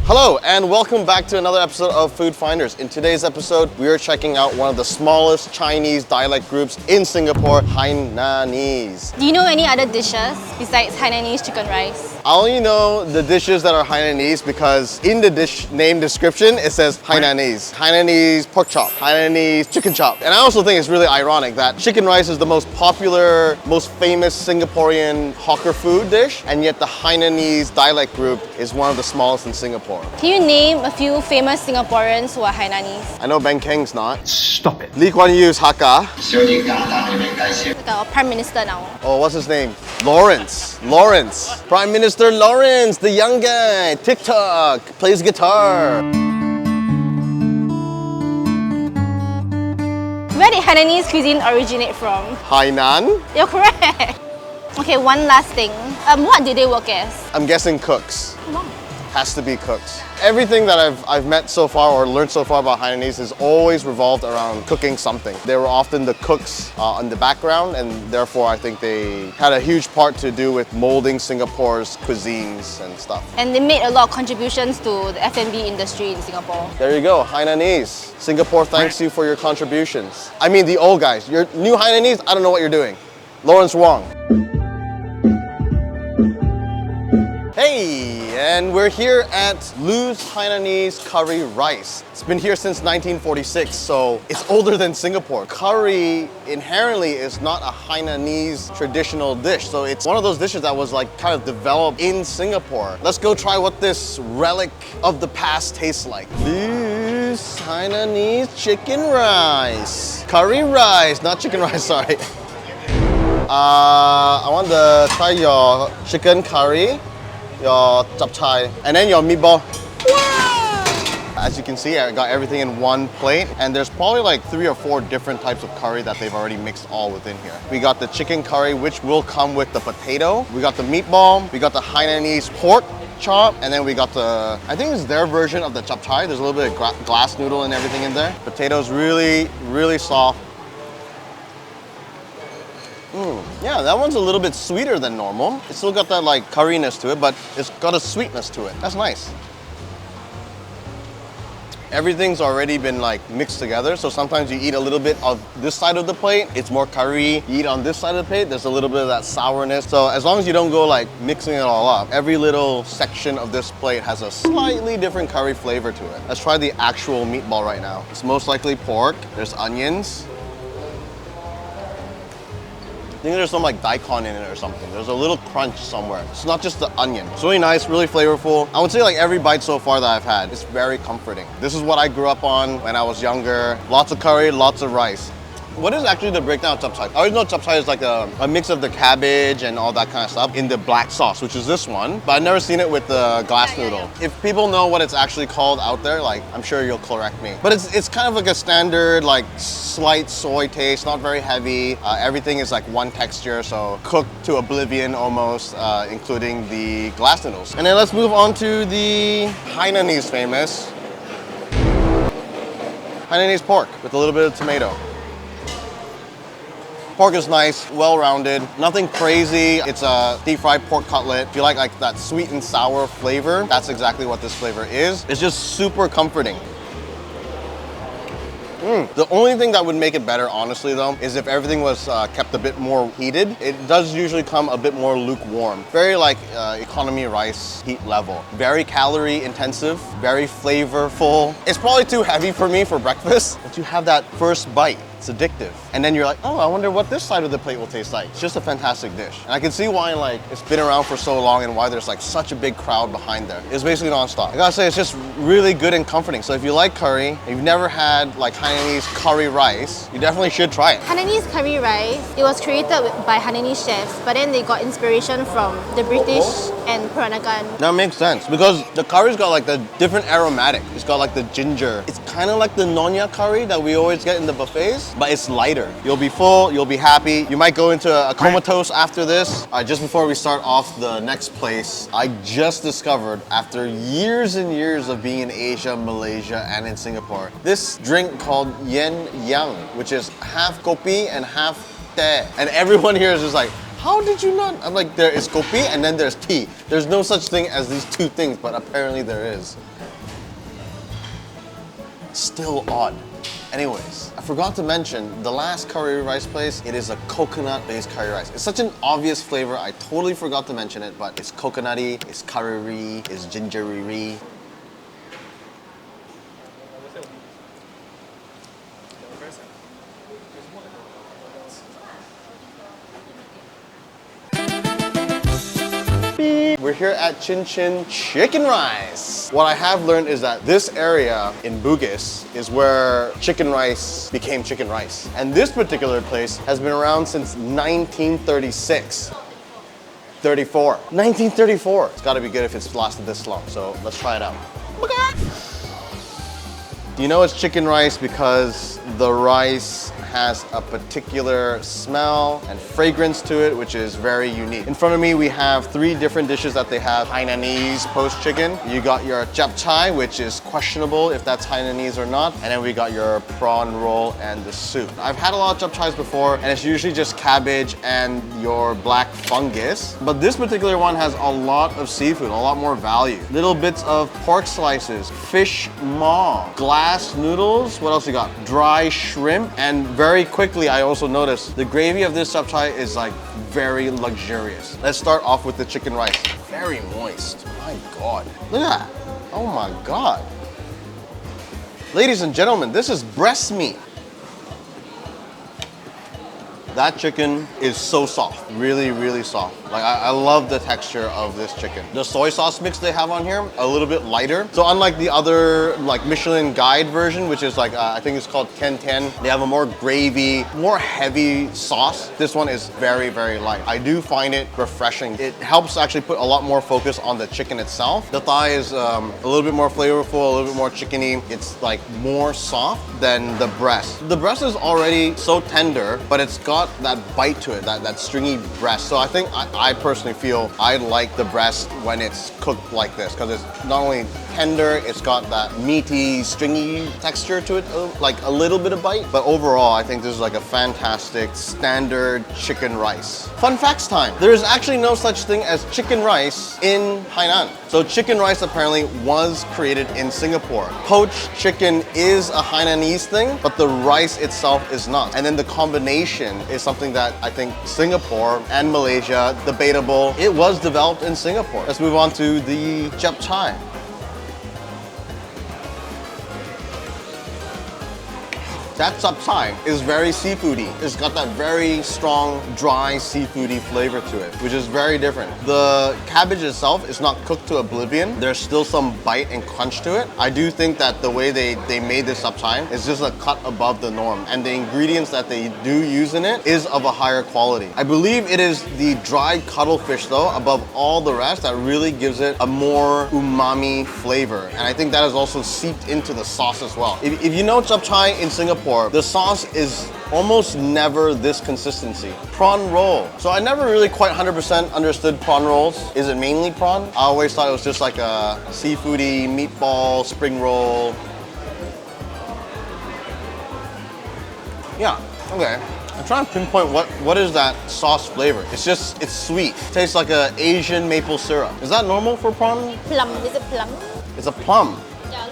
Hello and welcome back to another episode of Food Finders. In today's episode, we are checking out one of the smallest Chinese dialect groups in Singapore, Hainanese. Do you know any other dishes besides Hainanese chicken rice? I only know the dishes that are Hainanese because in the dish name description, it says Hainanese. Hainanese pork chop, Hainanese chicken chop. And I also think it's really ironic that chicken rice is the most popular, most famous Singaporean hawker food dish, and yet the Hainanese dialect group is one of the smallest in Singapore. Can you name a few famous Singaporeans who are Hainanese? I know Ben Keng's not. Stop it. Lee Kuan Yew's Hakka. Like our Prime Minister now. Oh, what's his name? Lawrence. Prime Minister Lawrence, the young guy. TikTok, plays guitar. Where did Hainanese cuisine originate from? Hainan? You're correct. Okay, one last thing. What did they work as? I'm guessing cooks. Wow. Has to be cooks. Everything that I've met so far or learned so far about Hainanese has always revolved around cooking something. They were often the cooks in the background, and therefore I think they had a huge part to do with molding Singapore's cuisines and stuff. And they made a lot of contributions to the F&B industry in Singapore. There you go, Hainanese. Singapore thanks you for your contributions. I mean the old guys. You're new Hainanese, I don't know what you're doing. Lawrence Wong. Hey, and we're here at Lou's Hainanese Curry Rice. It's been here since 1946, so it's older than Singapore. Curry inherently is not a Hainanese traditional dish, so it's one of those dishes that was like kind of developed in Singapore. Let's go try what this relic of the past tastes like. Lou's Hainanese chicken rice. Curry rice, not chicken rice, sorry. I want to try your chicken curry, your chap chai, and then your meatball. Wow! As you can see, I got everything in one plate, and there's probably like 3 or 4 different types of curry that they've already mixed all within here. We got the chicken curry, which will come with the potato. We got the meatball, we got the Hainanese pork chop, and then we got the, I think it's their version of the chap chai. There's a little bit of glass noodle and everything in there. Potatoes really, really soft. Yeah, that one's a little bit sweeter than normal. It's still got that like curryness to it, but it's got a sweetness to it. That's nice. Everything's already been like mixed together, so sometimes you eat a little bit of this side of the plate, it's more curry. You eat on this side of the plate, there's a little bit of that sourness. So as long as you don't go like mixing it all up, every little section of this plate has a slightly different curry flavor to it. Let's try the actual meatball right now. It's most likely pork. There's onions. I think there's some like daikon in it or something. There's a little crunch somewhere. It's not just the onion. It's really nice, really flavorful. I would say like every bite so far that I've had is very comforting. This is what I grew up on when I was younger. Lots of curry, lots of rice. What is actually the breakdown of chap chai? I always know chap chai is like a mix of the cabbage and all that kind of stuff in the black sauce, which is this one, but I've never seen it with the glass noodle. If people know what it's actually called out there, like I'm sure you'll correct me. But it's kind of like a standard like slight soy taste, not very heavy. Everything is like one texture, so cooked to oblivion almost, including the glass noodles. And then let's move on to the Hainanese famous Hainanese pork with a little bit of tomato. Pork is nice, well-rounded, nothing crazy. It's a deep-fried pork cutlet. If you like that sweet and sour flavor, that's exactly what this flavor is. It's just super comforting. The only thing that would make it better, honestly, though, is if everything was kept a bit more heated. It does usually come a bit more lukewarm. Very like economy rice heat level. Very calorie intensive, very flavorful. It's probably too heavy for me for breakfast, but you have that first bite. It's addictive. And then you're like, oh, I wonder what this side of the plate will taste like. It's just a fantastic dish. And I can see why like it's been around for so long and why there's like such a big crowd behind there. It's basically non-stop. I gotta say, it's just really good and comforting. So if you like curry, if you've never had like Hainanese curry rice, you definitely should try it. Hainanese curry rice, it was created by Hainanese chefs, but then they got inspiration from the British and Peranakan. That makes sense because the curry's got like the different aromatic. It's got like the ginger. It's kind of like the Nonya curry that we always get in the buffets, but it's lighter. You'll be full, you'll be happy. You might go into a comatose after this. Just before we start off the next place, I just discovered after years and years of being in Asia, Malaysia, and in Singapore, this drink called Yen Yang, which is half kopi and half teh. And everyone here is just like, How did you not? I'm like, there is kopi and then there's tea. There's no such thing as these two things, but apparently there is. Still odd. Anyways, I forgot to mention the last curry rice place, it is a coconut-based curry rice. It's such an obvious flavor, I totally forgot to mention it, but it's coconutty, it's curry, it's gingery. We're here at Chin Chin Chicken Rice. What I have learned is that this area in Bugis is where chicken rice became chicken rice. And this particular place has been around since 1936. 1934. It's gotta be good if it's lasted this long, so let's try it out. You know it's chicken rice because the rice has a particular smell and fragrance to it, which is very unique. In front of me, we have 3 different dishes that they have. Hainanese poached chicken. You got your japchae, which is questionable if that's Hainanese or not. And then we got your prawn roll and the soup. I've had a lot of japchaes before, and it's usually just cabbage and your black fungus. But this particular one has a lot of seafood, a lot more value. Little bits of pork slices, fish maw, glass noodles. What else you got? Dry shrimp, and very quickly, I also noticed the gravy of this japchae is like very luxurious. Let's start off with the chicken rice. Very moist. My God. Look at that. Oh my God. Ladies and gentlemen, this is breast meat. That chicken is so soft, really, really soft. Like I love the texture of this chicken. The soy sauce mix they have on here, a little bit lighter. So unlike the other like Michelin guide version, which is like, I think it's called Tian Tian, they have a more gravy, more heavy sauce. This one is very, very light. I do find it refreshing. It helps actually put a lot more focus on the chicken itself. The thigh is a little bit more flavorful, a little bit more chickeny. It's like more soft than the breast. The breast is already so tender, but it's got that bite to it, that stringy breast. So I think I personally feel I like the breast when it's cooked like this because it's not only tender, it's got that meaty, stringy texture to it, like a little bit of bite. But overall, I think this is like a fantastic standard chicken rice. Fun facts time. There is actually no such thing as chicken rice in Hainan. So chicken rice apparently was created in Singapore. Poached chicken is a Hainanese thing, but the rice itself is not. And then the combination is something that I think Singapore and Malaysia, debatable. It was developed in Singapore. Let's move on to the japchae. That japchae is very seafoody. It's got that very strong, dry, seafoody flavor to it, which is very different. The cabbage itself is not cooked to oblivion. There's still some bite and crunch to it. I do think that the way they made this japchae is just a cut above the norm, and the ingredients that they do use in it is of a higher quality. I believe it is the dried cuttlefish though, above all the rest, that really gives it a more umami flavor. And I think that is also seeped into the sauce as well. If you know japchae in Singapore, the sauce is almost never this consistency. Prawn roll. So I never really quite 100% understood prawn rolls. Is it mainly prawn? I always thought it was just like a seafoody meatball, spring roll. Yeah, okay. I'm trying to pinpoint what is that sauce flavor. It's sweet. It tastes like an Asian maple syrup. Is that normal for prawn? Plum, is it plum? It's a plum. Yeah.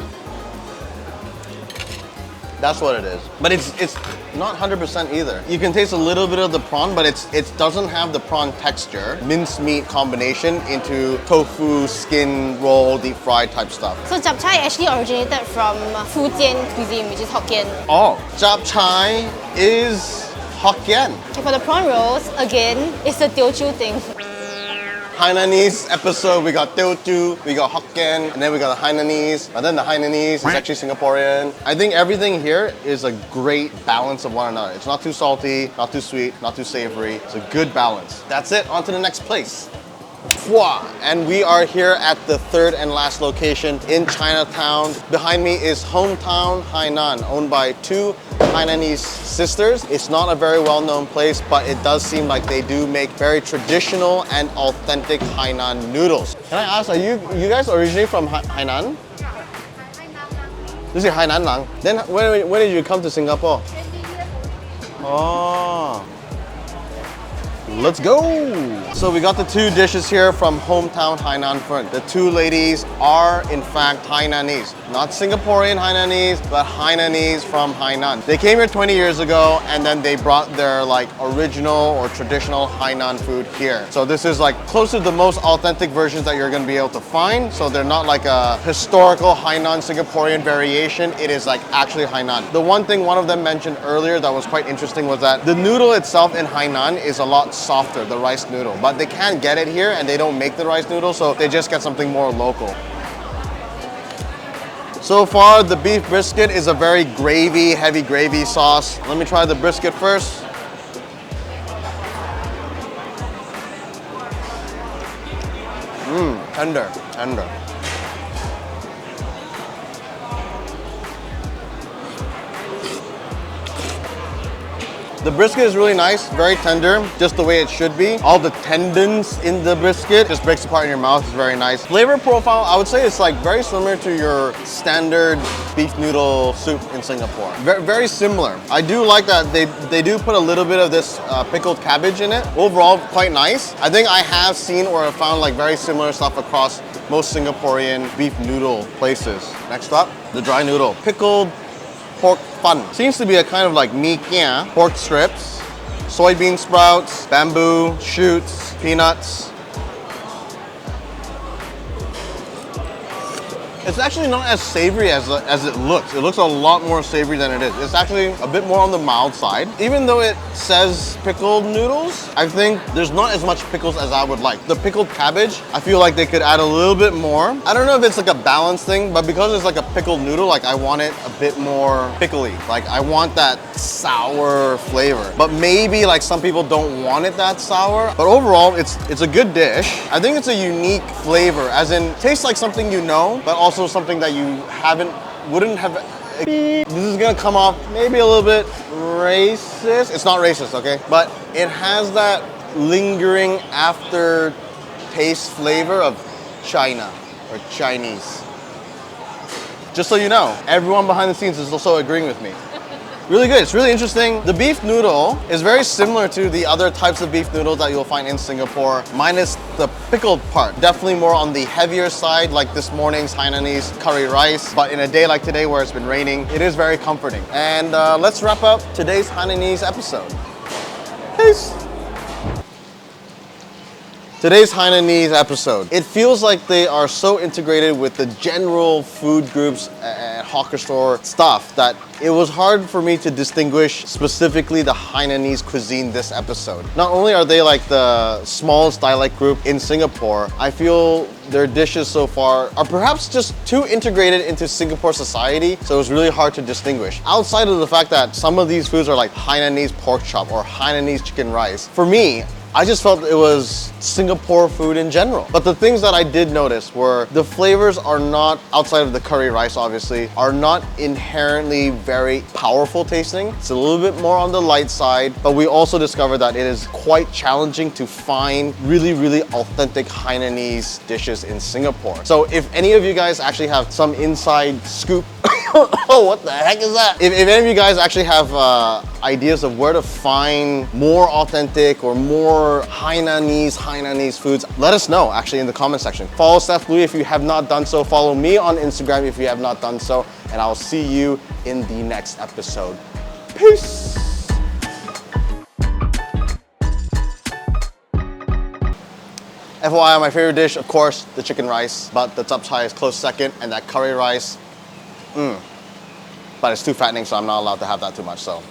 That's what it is. But it's not 100% either. You can taste a little bit of the prawn, but it doesn't have the prawn texture. Mincemeat combination into tofu, skin roll, deep fried type stuff. So japchae actually originated from Fujian cuisine, which is Hokkien. Oh, japchae is Hokkien. Okay, for the prawn rolls, again, it's a Teochew thing. Hainanese episode, we got Teochew, we got Hokkien, and then we got the Hainanese, and then the Hainanese is actually Singaporean. I think everything here is a great balance of one another. It's not too salty, not too sweet, not too savory. It's a good balance. That's it, on to the next place. And we are here at the third and last location in Chinatown. Behind me is Hometown Hainan, owned by 2 Hainanese sisters. It's not a very well-known place, but it does seem like they do make very traditional and authentic Hainan noodles. Can I ask, are you guys originally from Hainan? This is Hainan lang. Then when did you come to Singapore? 20 years. Oh. Let's go! So we got the two dishes here from hometown Hainan Fen. The two ladies are in fact Hainanese. Not Singaporean Hainanese, but Hainanese from Hainan. They came here 20 years ago and then they brought their like original or traditional Hainan food here. So this is like close to the most authentic versions that you're gonna be able to find. So they're not like a historical Hainan Singaporean variation. It is like actually Hainan. The one thing one of them mentioned earlier that was quite interesting was that the noodle itself in Hainan is a lot softer, the rice noodle, but they can't get it here and they don't make the rice noodle, so they just get something more local. So far, the beef brisket is a very gravy, heavy gravy sauce. Let me try the brisket first. Tender, tender. The brisket is really nice, very tender, just the way it should be. All the tendons in the brisket just breaks apart in your mouth, it's very nice. Flavor profile, I would say it's like very similar to your standard beef noodle soup in Singapore. Very similar. I do like that they do put a little bit of this pickled cabbage in it. Overall, quite nice. I think I have seen or have found like very similar stuff across most Singaporean beef noodle places. Next up, the dry noodle. Pickled pork fun. Seems to be a kind of like mee kia, pork strips, soybean sprouts, bamboo, shoots, peanuts. It's actually not as savory as it looks. It looks a lot more savory than it is. It's actually a bit more on the mild side. Even though it says pickled noodles, I think there's not as much pickles as I would like. The pickled cabbage, I feel like they could add a little bit more. I don't know if it's like a balance thing, but because it's like a pickled noodle, like I want it a bit more pickly. Like I want that sour flavor. But maybe like some people don't want it that sour. But overall, it's a good dish. I think it's a unique flavor, as in tastes like something you know, but also something that you wouldn't have. This is gonna come off maybe a little bit racist. It's not racist, okay? But it has that lingering aftertaste flavor of China or Chinese. Just so you know, everyone behind the scenes is also agreeing with me. Really good, it's really interesting. The beef noodle is very similar to the other types of beef noodles that you'll find in Singapore, minus the pickled part. Definitely more on the heavier side, like this morning's Hainanese curry rice. But in a day like today where it's been raining, it is very comforting. And let's wrap up today's Hainanese episode. Peace. Today's Hainanese episode. It feels like they are so integrated with the general food groups and hawker store stuff that it was hard for me to distinguish specifically the Hainanese cuisine this episode. Not only are they like the smallest dialect group in Singapore, I feel their dishes so far are perhaps just too integrated into Singapore society, so it's really hard to distinguish. Outside of the fact that some of these foods are like Hainanese pork chop or Hainanese chicken rice, for me, I just felt it was Singapore food in general. But the things that I did notice were the flavors are not, outside of the curry rice obviously, are not inherently very powerful tasting. It's a little bit more on the light side, but we also discovered that it is quite challenging to find really, really authentic Hainanese dishes in Singapore. So if any of you guys actually have some inside scoop, oh, what the heck is that? If any of you guys actually have ideas of where to find more authentic or more Hainanese foods, let us know actually in the comment section. Follow SETHLUI if you have not done so. Follow me on Instagram if you have not done so. And I'll see you in the next episode. Peace! FYI, my favorite dish, of course, the chicken rice, but the chapchai is close second, and that curry rice, but it's too fattening, so I'm not allowed to have that too much, so